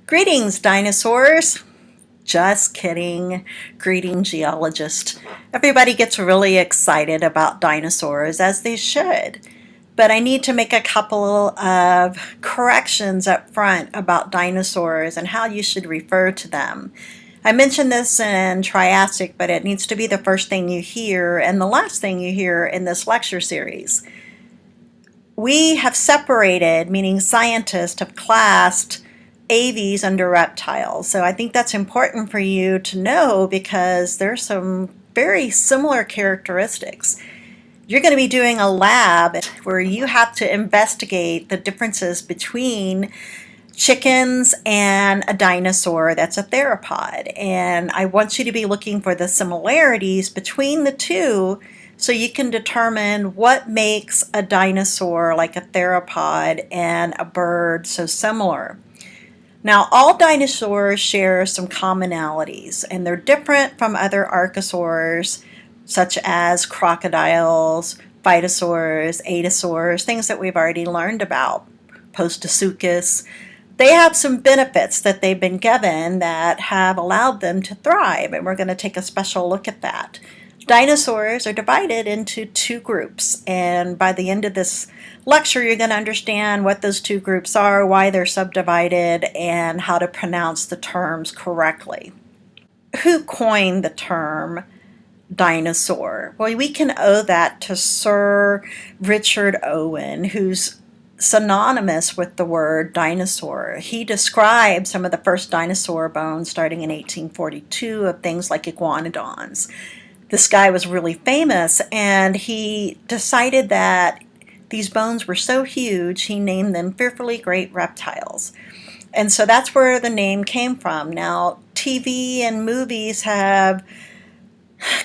Greetings, dinosaurs. Just kidding. Greeting, geologist. Everybody gets really excited about dinosaurs, as they should. But I need to make a couple of corrections up front about dinosaurs and how you should refer to them. I mentioned this in Triassic, but it needs to be the first thing you hear and the last thing you hear in this lecture series. We have separated, meaning scientists have classed aves under reptiles. So I think that's important for you to know because there's some very similar characteristics. You're going to be doing a lab where you have to investigate the differences between chickens and a dinosaur that's a theropod. And I want you to be looking for the similarities between the two so you can determine what makes a dinosaur like a theropod and a bird so similar. Now, all dinosaurs share some commonalities, and they're different from other archosaurs, such as crocodiles, phytosaurs, atosaurs, things that we've already learned about, Postosuchus. They have some benefits that they've been given that have allowed them to thrive, and we're going to take a special look at that. Dinosaurs are divided into two groups, and by the end of this lecture you're going to understand what those two groups are, why they're subdivided, and how to pronounce the terms correctly. Who coined the term dinosaur? Well, we can owe that to Sir Richard Owen, who's synonymous with the word dinosaur. He described some of the first dinosaur bones starting in 1842 of things like iguanodons. This guy was really famous, and he decided that these bones were so huge, he named them fearfully great reptiles. And so that's where the name came from. Now, TV and movies have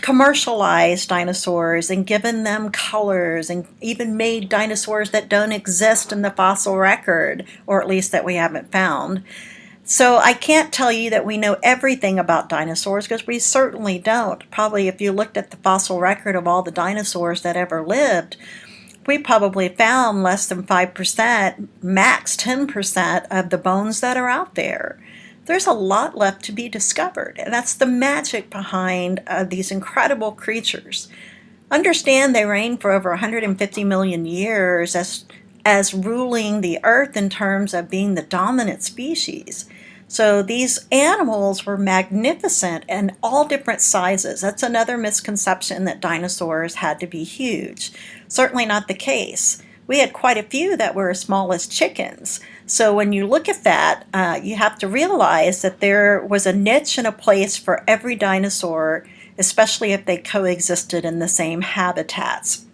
commercialized dinosaurs and given them colors and even made dinosaurs that don't exist in the fossil record, or at least that we haven't found. So I can't tell you that we know everything about dinosaurs because we certainly don't. Probably if you looked at the fossil record of all the dinosaurs that ever lived, we probably found less than 5%, max 10% of the bones that are out there. There's a lot left to be discovered, and that's the magic behind these incredible creatures. Understand they reigned for over 150 million years as ruling the earth in terms of being the dominant species. So these animals were magnificent and all different sizes. That's another misconception, that dinosaurs had to be huge. Certainly not the case. We had quite a few that were as small as chickens. So when you look at that, you have to realize that there was a niche and a place for every dinosaur, especially if they coexisted in the same habitats.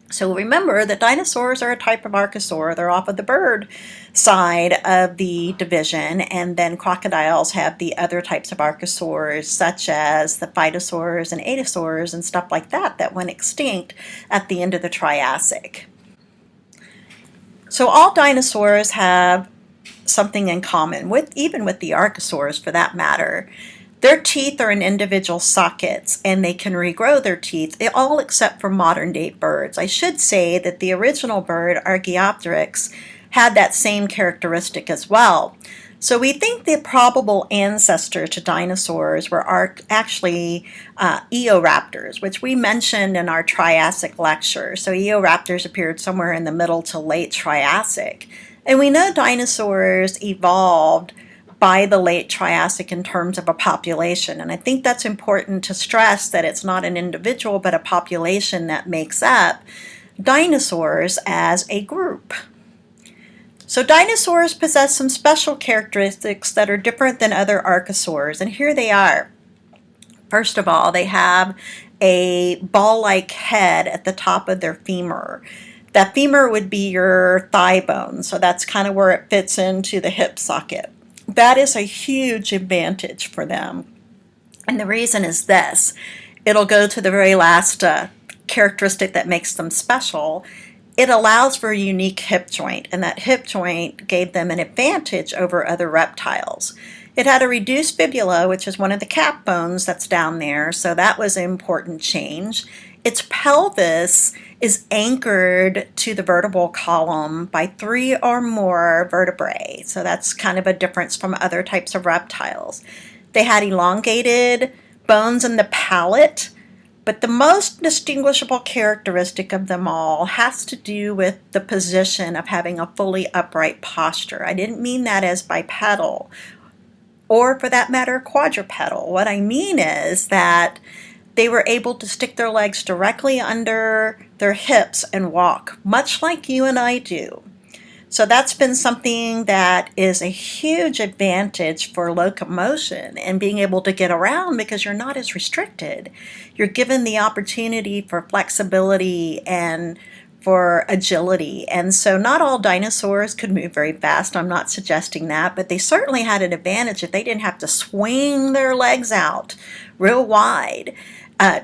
So remember that dinosaurs are a type of archosaur. They're off of the bird side of the division, and then crocodiles have the other types of archosaurs, such as the phytosaurs and atosaurs and stuff like that that went extinct at the end of the Triassic. So all dinosaurs have something in common, even with the archosaurs for that matter. Their teeth are in individual sockets, and they can regrow their teeth, all except for modern-day birds. I should say that the original bird, Archaeopteryx, had that same characteristic as well. So we think the probable ancestor to dinosaurs were actually Eoraptors, which we mentioned in our Triassic lecture. So Eoraptors appeared somewhere in the middle to late Triassic. And we know dinosaurs evolved by the late Triassic in terms of a population. And I think that's important to stress, that it's not an individual but a population that makes up dinosaurs as a group. So dinosaurs possess some special characteristics that are different than other archosaurs, and here they are. First of all, they have a ball-like head at the top of their femur. That femur would be your thigh bone, so that's kind of where it fits into the hip socket. That is a huge advantage for them. And the reason is this. It'll go to the very last characteristic that makes them special. It allows for a unique hip joint, and that hip joint gave them an advantage over other reptiles. It had a reduced fibula, which is one of the cap bones that's down there, so that was an important change. Its pelvis is anchored to the vertebral column by 3 or more vertebrae. So that's kind of a difference from other types of reptiles. They had elongated bones in the palate, but the most distinguishable characteristic of them all has to do with the position of having a fully upright posture. I didn't mean that as bipedal, or for that matter, quadrupedal. What I mean is that they were able to stick their legs directly under their hips and walk, much like you and I do. So that's been something that is a huge advantage for locomotion and being able to get around because you're not as restricted. You're given the opportunity for flexibility and for agility. And so not all dinosaurs could move very fast. I'm not suggesting that, but they certainly had an advantage if they didn't have to swing their legs out real wide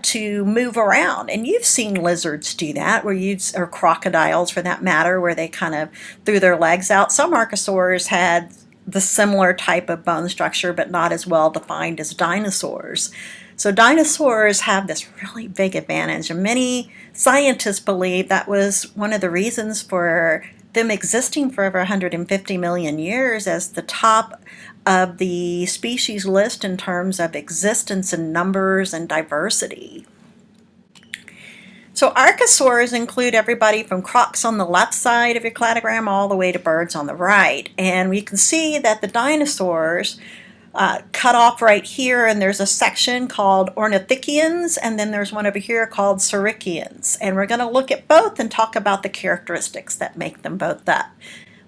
to move around. And you've seen lizards do that, or crocodiles for that matter, where they kind of threw their legs out. Some archosaurs had the similar type of bone structure, but not as well defined as dinosaurs. So dinosaurs have this really big advantage, and many scientists believe that was one of the reasons for them existing for over 150 million years as the top of the species list in terms of existence and numbers and diversity. So archosaurs include everybody from crocs on the left side of your cladogram all the way to birds on the right. And we can see that the dinosaurs cut off right here, and there's a section called Ornithischians, and then there's one over here called Saurischians. And we're going to look at both and talk about the characteristics that make them both up.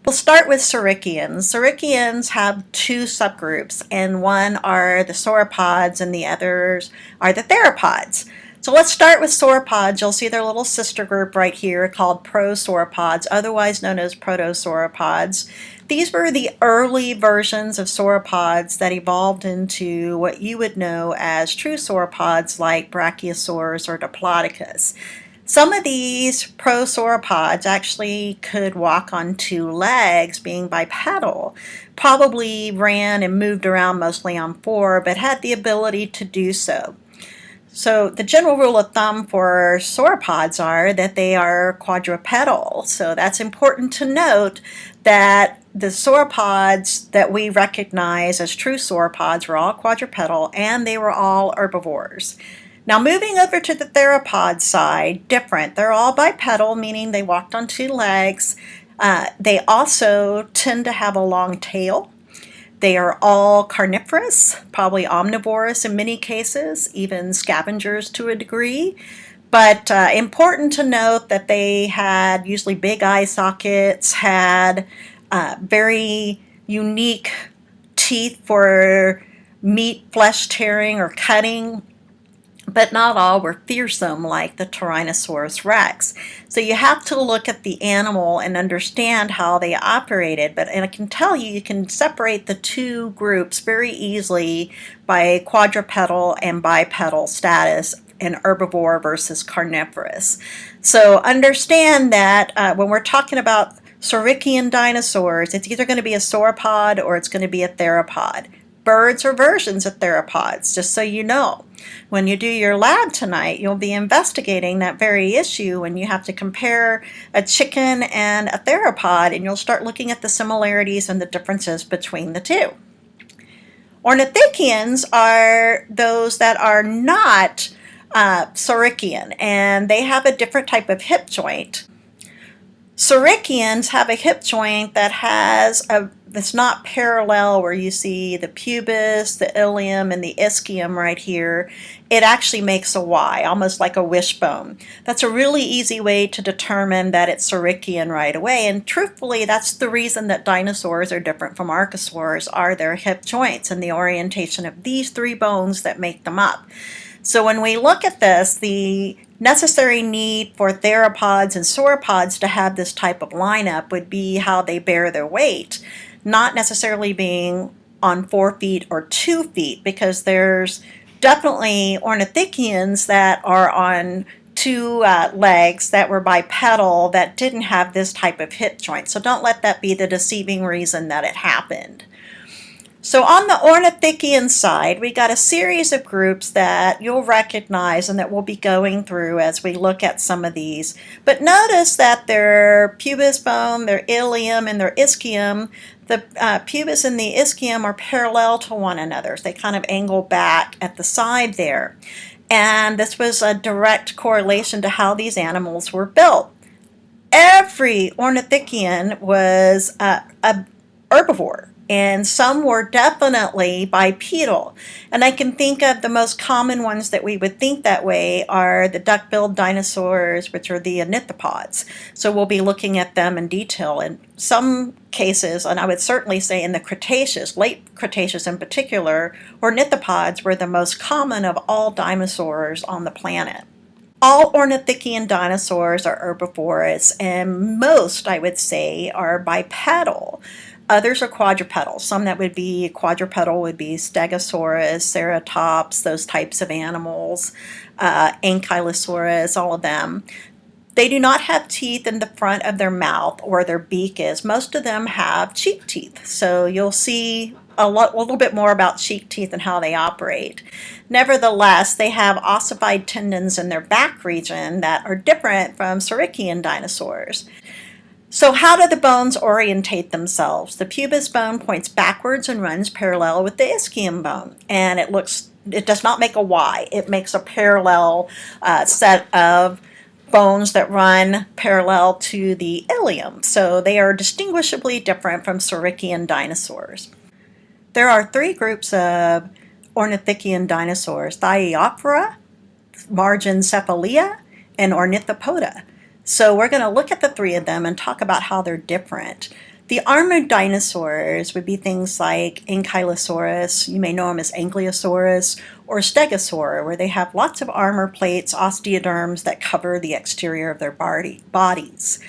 We'll start with Saurischians. Saurischians have 2 subgroups, and one are the sauropods and the others are the theropods. So let's start with sauropods. You'll see their little sister group right here called prosauropods, otherwise known as protosauropods. These were the early versions of sauropods that evolved into what you would know as true sauropods like Brachiosaurus or Diplodocus. Some of these prosauropods actually could walk on 2 legs, being bipedal, probably ran and moved around mostly on 4, but had the ability to do so. So the general rule of thumb for sauropods are that they are quadrupedal. So that's important to note that the sauropods that we recognize as true sauropods were all quadrupedal, and they were all herbivores. Now moving over to the theropod side, different. They're all bipedal, meaning they walked on 2 legs. They also tend to have a long tail. They are all carnivorous, probably omnivorous in many cases, even scavengers to a degree. But important to note that they had usually big eye sockets, had very unique teeth for meat, flesh tearing or cutting, but not all were fearsome like the Tyrannosaurus rex. So you have to look at the animal and understand how they operated. And I can tell you, you can separate the 2 groups very easily by quadrupedal and bipedal status, and herbivore versus carnivorous. So understand that when we're talking about Saurischian dinosaurs, it's either going to be a sauropod or it's going to be a theropod. Birds are versions of theropods, just so you know. When you do your lab tonight, you'll be investigating that very issue when you have to compare a chicken and a theropod, and you'll start looking at the similarities and the differences between the 2. Ornithischians are those that are not Saurischian, and they have a different type of hip joint. Saurischians have a hip joint that that's not parallel, where you see the pubis, the ilium, and the ischium right here. It actually makes a Y, almost like a wishbone. That's a really easy way to determine that it's Saurischian right away, and truthfully, that's the reason that dinosaurs are different from archosaurs, are their hip joints and the orientation of these 3 bones that make them up. So when we look at this, the necessary need for theropods and sauropods to have this type of lineup would be how they bear their weight, not necessarily being on 4 feet or 2 feet, because there's definitely Ornithischians that are on 2 legs that were bipedal that didn't have this type of hip joint. So don't let that be the deceiving reason that it happened. So on the Ornithischian side, we got a series of groups that you'll recognize and that we'll be going through as we look at some of these. But notice that their pubis bone, their ilium, and their ischium, the pubis and the ischium are parallel to one another. So they kind of angle back at the side there. And this was a direct correlation to how these animals were built. Every Ornithischian was a herbivore, and some were definitely bipedal. And I can think of the most common ones that we would think that way are the duck-billed dinosaurs, which are the ornithopods. So we'll be looking at them in detail. In some cases, and I would certainly say in the Cretaceous, late Cretaceous in particular, ornithopods were the most common of all dinosaurs on the planet. All Ornithischian dinosaurs are herbivorous, and most, I would say, are bipedal. Others are quadrupedal. Some that would be quadrupedal would be Stegosaurus, Ceratops, those types of animals, Ankylosaurus, all of them. They do not have teeth in the front of their mouth where their beak is. Most of them have cheek teeth. So you'll see a little bit more about cheek teeth and how they operate. Nevertheless, they have ossified tendons in their back region that are different from Saurischian dinosaurs. So how do the bones orientate themselves? The pubis bone points backwards and runs parallel with the ischium bone, and it does not make a Y. It makes a parallel set of bones that run parallel to the ilium. So they are distinguishably different from Saurischian dinosaurs. There are three groups of Ornithischian dinosaurs: Thioptera, Margencephalia, and Ornithopoda. So we're going to look at the three of them and talk about how they're different. The armored dinosaurs would be things like Ankylosaurus, you may know them as Ankylosaurus, or Stegosaur, where they have lots of armor plates, osteoderms that cover the exterior of their bodies.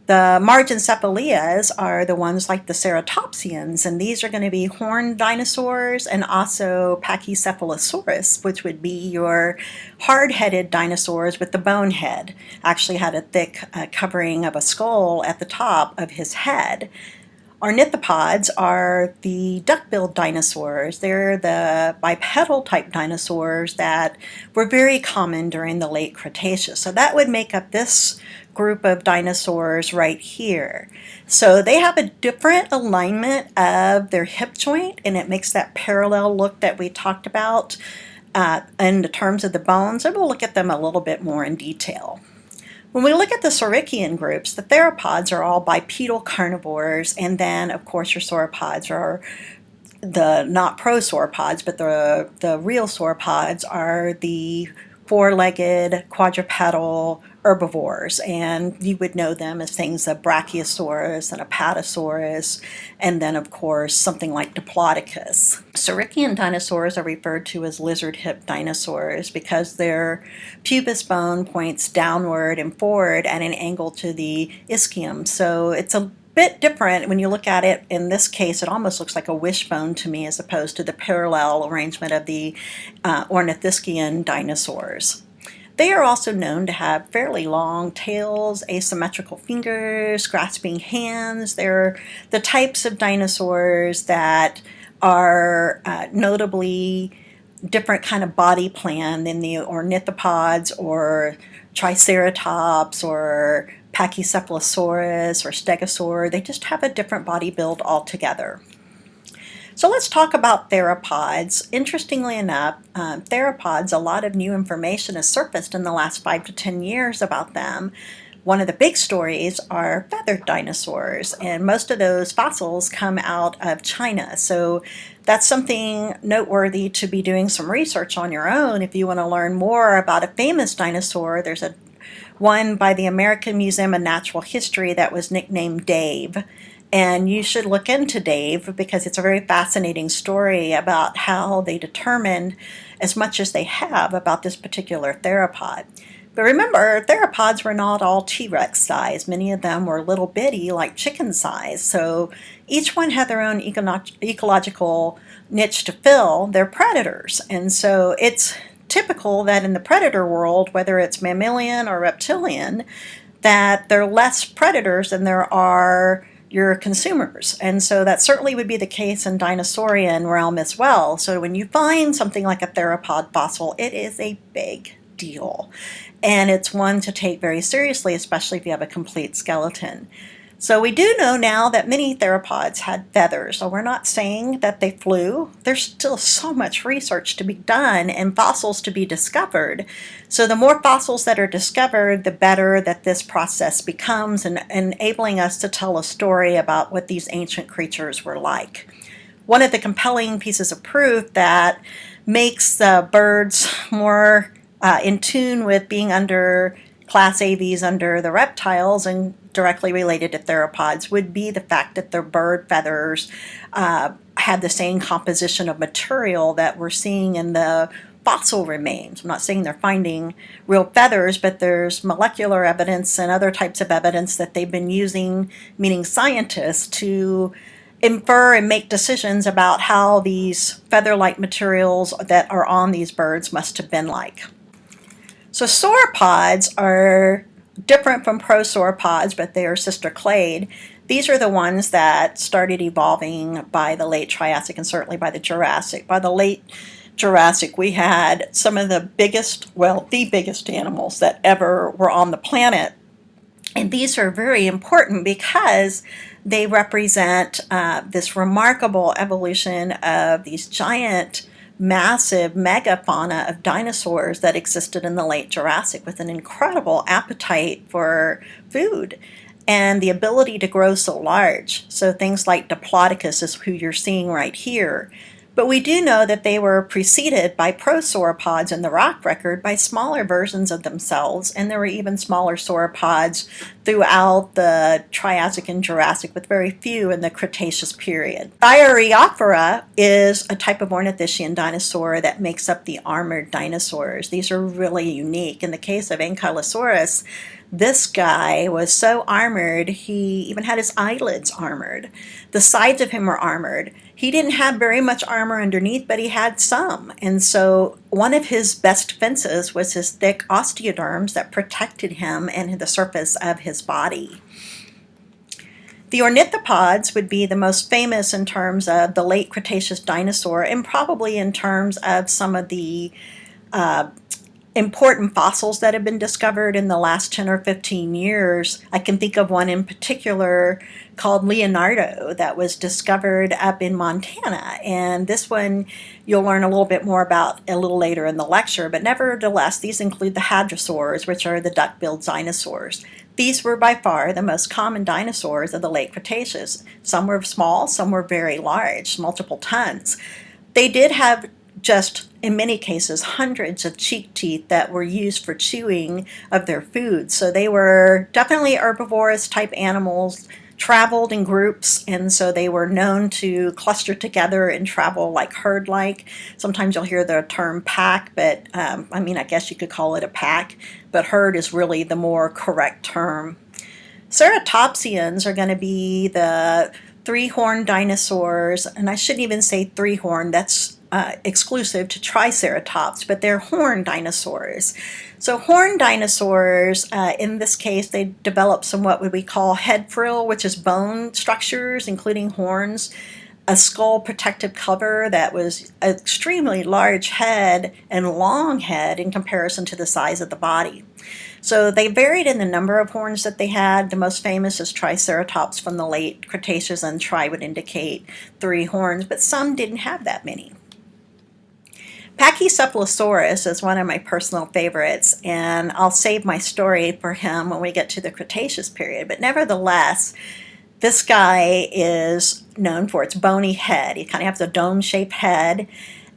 The Margencephalias are the ones like the Ceratopsians, and these are going to be horned dinosaurs, and also Pachycephalosaurus, which would be your hard-headed dinosaurs with the bone head. Actually had a thick covering of a skull at the top of his head. Ornithopods are the duck-billed dinosaurs. They're the bipedal type dinosaurs that were very common during the late Cretaceous. So that would make up this group of dinosaurs right here. So they have a different alignment of their hip joint, and it makes that parallel look that we talked about in the terms of the bones, and we'll look at them a little bit more in detail. When we look at the Saurischian groups, the Theropods are all bipedal carnivores, and then, of course, your sauropods are the not prosauropods, but the real sauropods are the four-legged, quadrupedal herbivores, and you would know them as things like Brachiosaurus and Apatosaurus, and then, of course, something like Diplodocus. Saurischian dinosaurs are referred to as lizard-hip dinosaurs because their pubis bone points downward and forward at an angle to the ischium, so it's a bit different when you look at it. In this case, it almost looks like a wishbone to me as opposed to the parallel arrangement of the Ornithischian dinosaurs. They are also known to have fairly long tails, asymmetrical fingers, grasping hands. They're the types of dinosaurs that are notably different kind of body plan than the ornithopods or Triceratops or Pachycephalosaurus or Stegosaur. They just have a different body build altogether. So let's talk about theropods. Interestingly enough, theropods, a lot of new information has surfaced in the last 5 to 10 years about them. One of the big stories are feathered dinosaurs, and most of those fossils come out of China. So that's something noteworthy to be doing some research on your own. If you want to learn more about a famous dinosaur, there's one by the American Museum of Natural History that was nicknamed Dave. And you should look into Dave because it's a very fascinating story about how they determined as much as they have about this particular theropod. But remember, theropods were not all T-Rex size. Many of them were little bitty, like chicken size. So each one had their own ecological niche to fill. They're predators. And so it's typical that in the predator world, whether it's mammalian or reptilian, that there are less predators than there are your consumers. And so that certainly would be the case in Dinosaurian realm as well. So when you find something like a theropod fossil, it is a big deal. And it's one to take very seriously, especially if you have a complete skeleton. So we do know now that many theropods had feathers. So we're not saying that they flew. There's still so much research to be done and fossils to be discovered. So the more fossils that are discovered, the better that this process becomes, and enabling us to tell a story about what these ancient creatures were like. One of the compelling pieces of proof that makes birds more in tune with being under class AVs under the reptiles and directly related to theropods would be the fact that their bird feathers had the same composition of material that we're seeing in the fossil remains. I'm not saying they're finding real feathers, but there's molecular evidence and other types of evidence that they've been using, meaning scientists, to infer and make decisions about how these feather-like materials that are on these birds must have been like. So sauropods are different from prosauropods, but they are sister clade. These are the ones that started evolving by the late Triassic and certainly by the Jurassic. By the late Jurassic, we had some of the biggest, well, the biggest animals that ever were on the planet. And these are very important because they represent this remarkable evolution of these giant, massive megafauna of dinosaurs that existed in the late Jurassic with an incredible appetite for food and the ability to grow so large. So things like Diplodocus is who you're seeing right here. But we do know that they were preceded by prosauropods in the rock record by smaller versions of themselves, and there were even smaller sauropods throughout the Triassic and Jurassic, with very few in the Cretaceous period. Thyreophora is a type of Ornithischian dinosaur that makes up the armored dinosaurs. These are really unique. In the case of Ankylosaurus, this guy was so armored, he even had his eyelids armored. The sides of him were armored. He didn't have very much armor underneath, but he had some. And so one of his best defenses was his thick osteoderms that protected him and the surface of his body. The ornithopods would be the most famous in terms of the late Cretaceous dinosaur, and probably in terms of some of the important fossils that have been discovered in the last 10 or 15 years. I can think of one in particular called Leonardo that was discovered up in Montana. And this one you'll learn a little bit more about a little later in the lecture. But nevertheless, these include the hadrosaurs, which are the duck-billed dinosaurs. These were by far the most common dinosaurs of the late Cretaceous. Some were small, some were very large, multiple tons. They did have just, in many cases, hundreds of cheek teeth that were used for chewing of their food. So they were definitely herbivorous type animals, traveled in groups, and so they were known to cluster together and travel like herd-like. Sometimes you'll hear the term pack, but I guess you could call it a pack, but herd is really the more correct term. Ceratopsians are going to be the three-horned dinosaurs, and I shouldn't even say three-horned, that's exclusive to Triceratops, but they're horned dinosaurs. So horned dinosaurs, in this case, they developed some what we call head frill, which is bone structures, including horns, a skull protective cover that was an extremely large head and long head in comparison to the size of the body. So they varied in the number of horns that they had. The most famous is Triceratops from the late Cretaceous, and tri would indicate 3 horns, but some didn't have that many. Pachycephalosaurus is one of my personal favorites, and I'll save my story for him when we get to the Cretaceous period. But nevertheless, this guy is known for its bony head. He kind of has a dome-shaped head,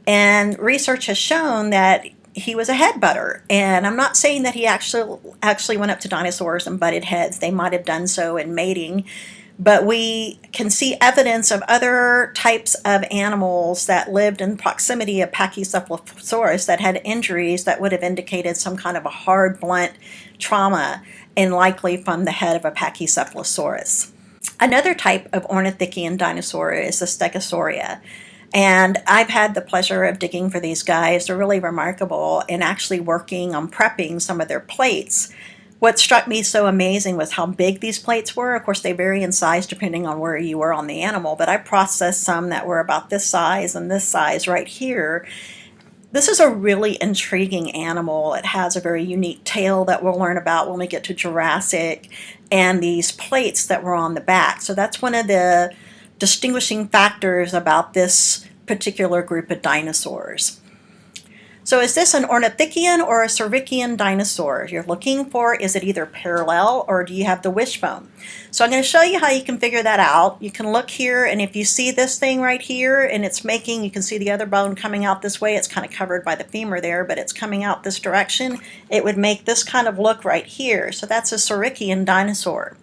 and research has shown that he was a head butter. And I'm not saying that he actually went up to dinosaurs and butted heads. They might have done so in mating. But we can see evidence of other types of animals that lived in proximity of Pachycephalosaurus that had injuries that would have indicated some kind of a hard, blunt trauma, and likely from the head of a Pachycephalosaurus. Another type of Ornithischian dinosaur is the Stegosauria. And I've had the pleasure of digging for these guys. They're really remarkable and actually working on prepping some of their plates. What struck me so amazing was how big these plates were. Of course, they vary in size depending on where you were on the animal, but I processed some that were about this size and this size right here. This is a really intriguing animal. It has a very unique tail that we'll learn about when we get to Jurassic, and these plates that were on the back. So that's one of the distinguishing factors about this particular group of dinosaurs. So is this an Ornithischian or a Saurischian dinosaur? You're looking for, is it either parallel or do you have the wishbone? So I'm going to show you how you can figure that out. You can look here, and if you see this thing right here and it's making, you can see the other bone coming out this way. It's kind of covered by the femur there, but it's coming out this direction. It would make this kind of look right here. So that's a Saurischian dinosaur.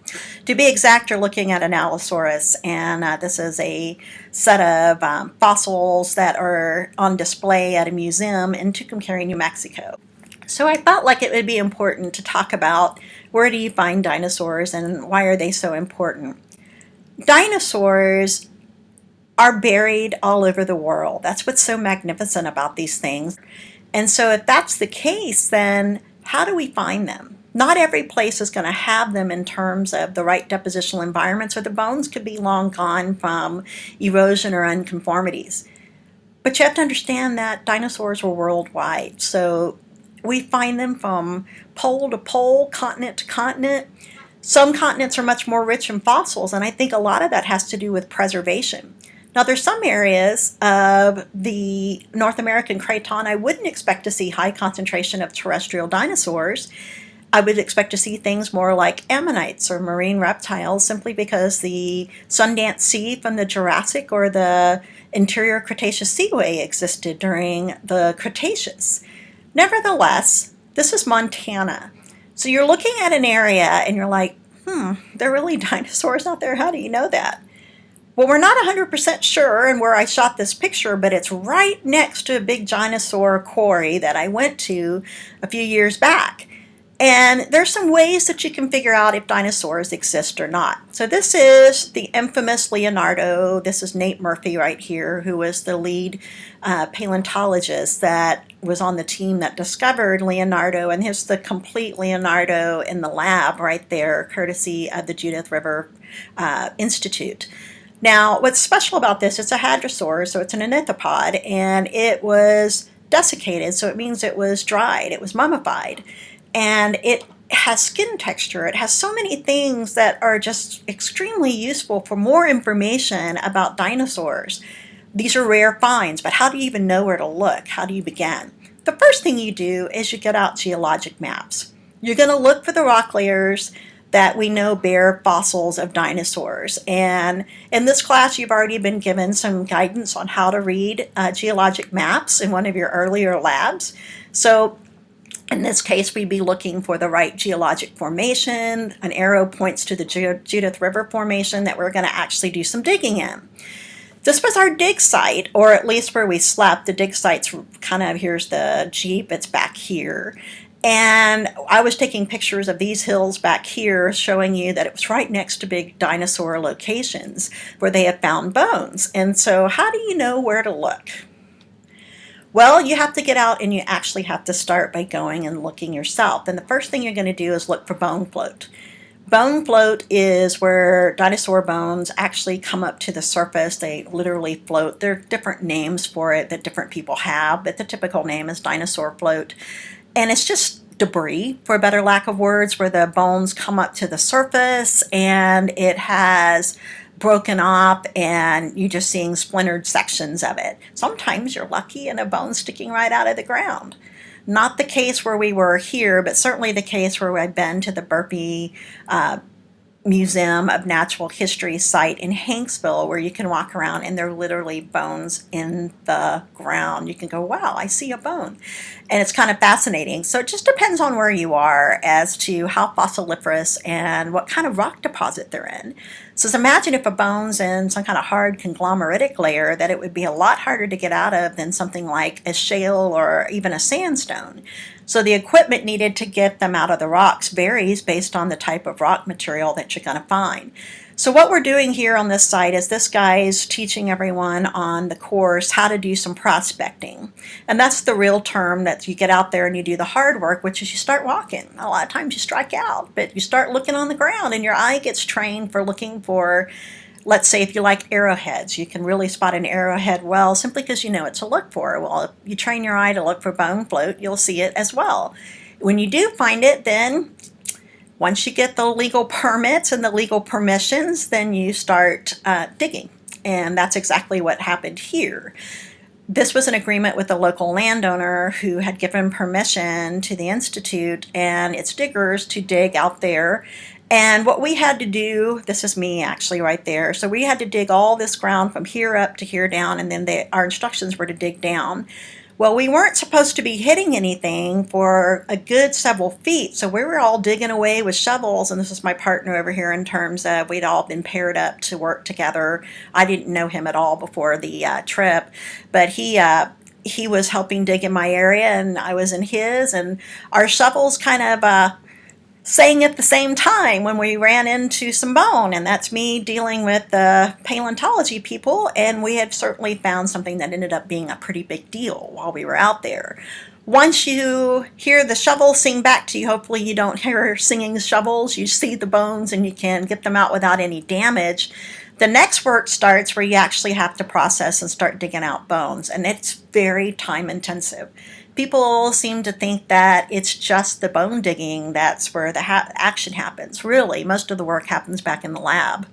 To be exact, you're looking at an Allosaurus, and this is a set of fossils that are on display at a museum in Tucumcari, New Mexico. So I felt like it would be important to talk about where do you find dinosaurs and why are they so important. Dinosaurs are buried all over the world. That's what's so magnificent about these things. And so if that's the case, then how do we find them? Not every place is going to have them in terms of the right depositional environments, or the bones could be long gone from erosion or unconformities. But you have to understand that dinosaurs were worldwide. So we find them from pole to pole, continent to continent. Some continents are much more rich in fossils, and I think a lot of that has to do with preservation. Now, there's some areas of the North American craton I wouldn't expect to see high concentration of terrestrial dinosaurs. I would expect to see things more like ammonites or marine reptiles, simply because the Sundance Sea from the Jurassic or the interior Cretaceous seaway existed during the Cretaceous. Nevertheless, this is Montana. So you're looking at an area and you're like, there are really dinosaurs out there? How do you know that? Well, we're not 100% sure in where I shot this picture, but it's right next to a big dinosaur quarry that I went to a few years back. And there's some ways that you can figure out if dinosaurs exist or not. So this is the infamous Leonardo. This is Nate Murphy right here, who was the lead paleontologist that was on the team that discovered Leonardo. And here's the complete Leonardo in the lab right there, courtesy of the Judith River Institute. Now, what's special about this, it's a hadrosaur, so it's an ornithopod, and it was desiccated, so it means it was dried, it was mummified. And it has skin texture. It has so many things that are just extremely useful for more information about dinosaurs. These are rare finds, but how do you even know where to look? How do you begin? The first thing you do is you get out geologic maps. You're going to look for the rock layers that we know bear fossils of dinosaurs. And in this class, you've already been given some guidance on how to read geologic maps in one of your earlier labs. So in this case, we'd be looking for the right geologic formation. An arrow points to the Judith River formation that we're going to actually do some digging in. This was our dig site, or at least where we slept. The dig site's kind of, here's the Jeep, it's back here. And I was taking pictures of these hills back here, showing you that it was right next to big dinosaur locations where they have found bones. And so how do you know where to look? Well, you have to get out and you actually have to start by going and looking yourself. And the first thing you're going to do is look for bone float. Bone float is where dinosaur bones actually come up to the surface. They literally float. There are different names for it that different people have, but the typical name is dinosaur float. And it's just debris, for a better lack of words, where the bones come up to the surface and it has broken off and you're just seeing splintered sections of it. Sometimes you're lucky and a bone sticking right out of the ground. Not the case where we were here, but certainly the case where I've been to the Burpee Museum of Natural History site in Hanksville, where you can walk around and there are literally bones in the ground. You can go, wow, I see a bone. And it's kind of fascinating. So it just depends on where you are as to how fossiliferous and what kind of rock deposit they're in. So imagine if a bone's in some kind of hard conglomeratic layer, that it would be a lot harder to get out of than something like a shale or even a sandstone. So the equipment needed to get them out of the rocks varies based on the type of rock material that you're going to find. So what we're doing here on this site is this guy is teaching everyone on the course how to do some prospecting. And that's the real term that you get out there and you do the hard work, which is you start walking. A lot of times you strike out, but you start looking on the ground and your eye gets trained for looking for, let's say if you like arrowheads, you can really spot an arrowhead well simply because you know what to look for. Well, if you train your eye to look for bone float, you'll see it as well. When you do find it, then once you get the legal permits and the legal permissions, then you start digging. And that's exactly what happened here. This was an agreement with the local landowner who had given permission to the Institute and its diggers to dig out there. And what we had to do, this is me actually right there, so we had to dig all this ground from here up to here down, and then our instructions were to dig down. Well, we weren't supposed to be hitting anything for a good several feet, so we were all digging away with shovels, and this is my partner over here in terms of we'd all been paired up to work together. I didn't know him at all before the trip, but he was helping dig in my area, and I was in his, and our shovels kind of sang at the same time when we ran into some bone, and that's me dealing with the paleontology people, and we had certainly found something that ended up being a pretty big deal while we were out there. Once you hear the shovel sing back to you, hopefully you don't hear singing shovels, you see the bones and you can get them out without any damage. The next work starts where you actually have to process and start digging out bones, and it's very time intensive. People seem to think that it's just the bone digging that's where the action happens. Really, most of the work happens back in the lab.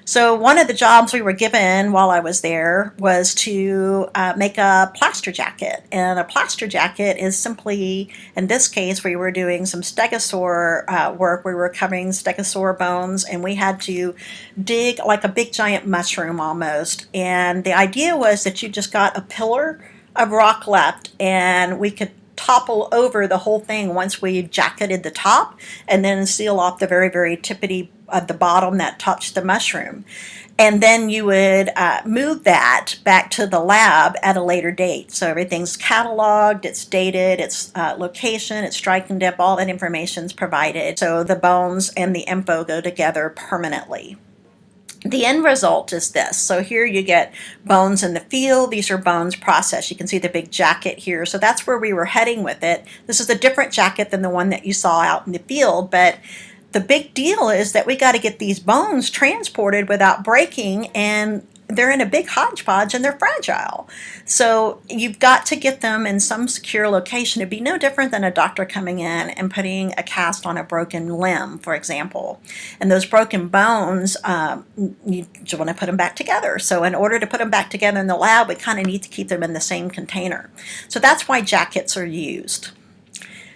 So one of the jobs we were given while I was there was to make a plaster jacket. And a plaster jacket is simply, in this case, we were doing some stegosaur work. We were covering stegosaur bones, and we had to dig like a big giant mushroom almost. And the idea was that you just got a pillar of rock left, and we could topple over the whole thing once we jacketed the top and then seal off the very, very tippity of the bottom that touched the mushroom. And then you would move that back to the lab at a later date. So everything's cataloged, it's dated, its location, its strike and dip, all that information is provided. So the bones and the info go together permanently. The end result is this. So here you get bones in the field. These are bones processed. You can see the big jacket here. So that's where we were heading with it. This is a different jacket than the one that you saw out in the field, but the big deal is that we got to get these bones transported without breaking, and they're in a big hodgepodge and they're fragile. So you've got to get them in some secure location. It'd be no different than a doctor coming in and putting a cast on a broken limb, for example. And those broken bones, you want to put them back together. So in order to put them back together in the lab, we kind of need to keep them in the same container. So that's why jackets are used.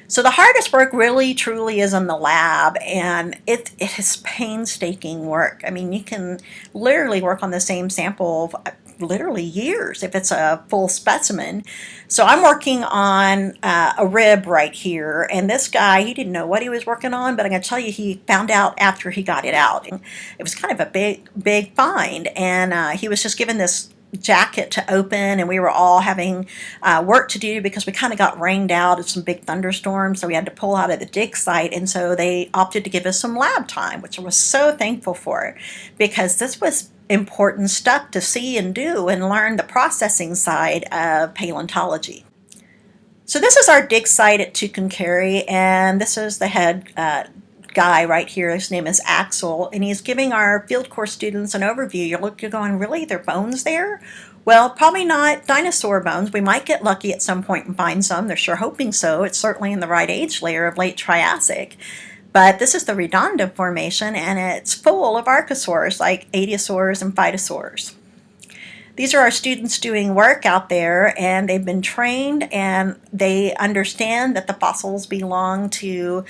So the hardest work really truly is in the lab, and it is painstaking work. I mean, you can literally work on the same sample literally years if it's a full specimen. So I'm working on a rib right here, and this guy, he didn't know what he was working on, but I'm going to tell you he found out after he got it out. And it was kind of a big find, and he was just given this jacket to open, and we were all having work to do because we kind of got rained out of some big thunderstorms, so we had to pull out of the dig site, and so they opted to give us some lab time, which I was so thankful for, because this was important stuff to see and do and learn the processing side of paleontology. So this is our dig site at Tucumcari, and this is the head guy right here. His name is Axel, and he's giving our field course students an overview. You're going, really? There are bones there? Well, probably not dinosaur bones. We might get lucky at some point and find some. They're sure hoping so. It's certainly in the right age layer of late Triassic. But this is the Redondo Formation, and it's full of Archosaurs like Adiosaurs and Phytosaurs. These are our students doing work out there, and they've been trained, and they understand that the fossils belong to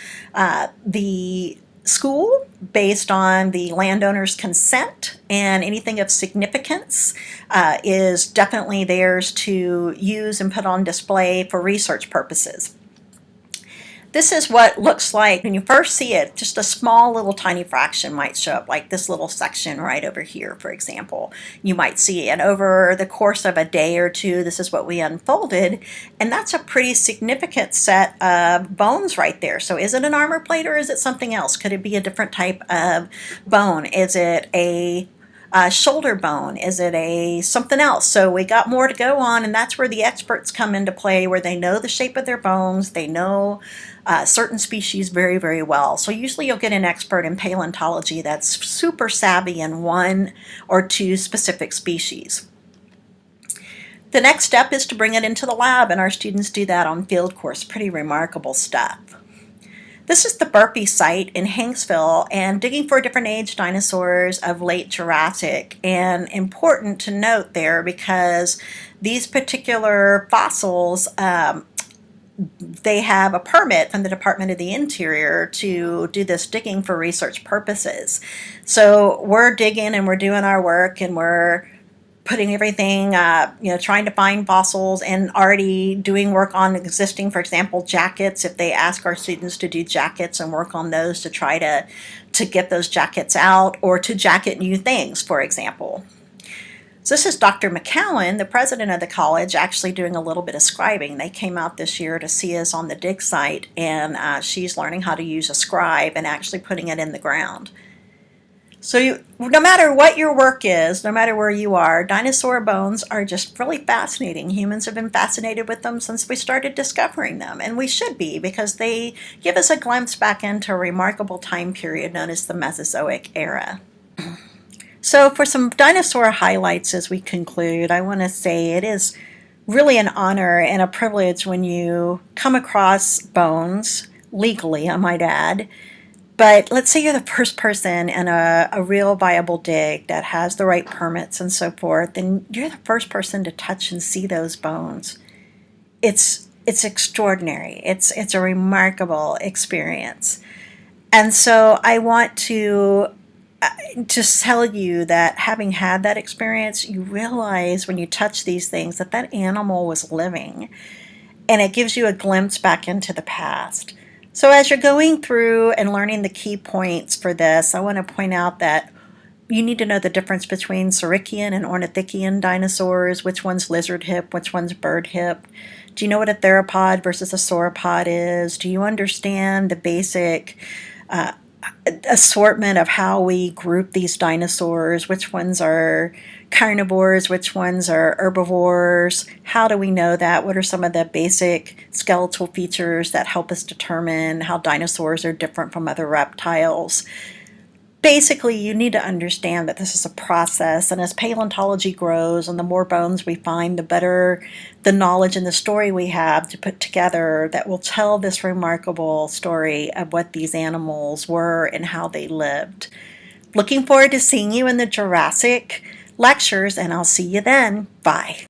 the school based on the landowner's consent, and anything of significance is definitely theirs to use and put on display for research purposes. This is what it looks like when you first see it. Just a small little tiny fraction might show up, like this little section right over here, for example. You might see, and over the course of a day or two, this is what we unfolded, and that's a pretty significant set of bones right there. So is it an armor plate or is it something else? Could it be a different type of bone? Is it a shoulder bone? Is it a something else? So we got more to go on, and that's where the experts come into play, where they know the shape of their bones, they know certain species very, very well. So usually you'll get an expert in paleontology that's super savvy in one or two specific species. The next step is to bring it into the lab, and our students do that on field course. Pretty remarkable stuff. This is the Burpee site in Hanksville, and digging for different age dinosaurs of late Jurassic. And important to note there, because these particular fossils, they have a permit from the Department of the Interior to do this digging for research purposes. So we're digging and we're doing our work, and we're putting everything, trying to find fossils and already doing work on existing, for example, jackets. If they ask our students to do jackets and work on those to try to get those jackets out, or to jacket new things, for example. So this is Dr. McCowan, the president of the college, actually doing a little bit of scribing. They came out this year to see us on the dig site, and she's learning how to use a scribe and actually putting it in the ground. So no matter what your work is, no matter where you are, dinosaur bones are just really fascinating. Humans have been fascinated with them since we started discovering them, and we should be, because they give us a glimpse back into a remarkable time period known as the Mesozoic era. So for some dinosaur highlights as we conclude, I want to say it is really an honor and a privilege when you come across bones, legally I might add. But let's say you're the first person in a real viable dig that has the right permits and so forth, and you're the first person to touch and see those bones. It's extraordinary. It's a remarkable experience. And so I want to just tell you that having had that experience, you realize when you touch these things that that animal was living, and it gives you a glimpse back into the past. So as you're going through and learning the key points for this, I want to point out that you need to know the difference between Saurischian and Ornithischian dinosaurs, which one's lizard hip, which one's bird hip. Do you know what a theropod versus a sauropod is? Do you understand the basic assortment of how we group these dinosaurs? Which ones are carnivores, which ones are herbivores? How do we know that? What are some of the basic skeletal features that help us determine how dinosaurs are different from other reptiles? Basically, you need to understand that this is a process, and as paleontology grows and the more bones we find, the better the knowledge and the story we have to put together that will tell this remarkable story of what these animals were and how they lived. Looking forward to seeing you in the Jurassic lectures, and I'll see you then. Bye.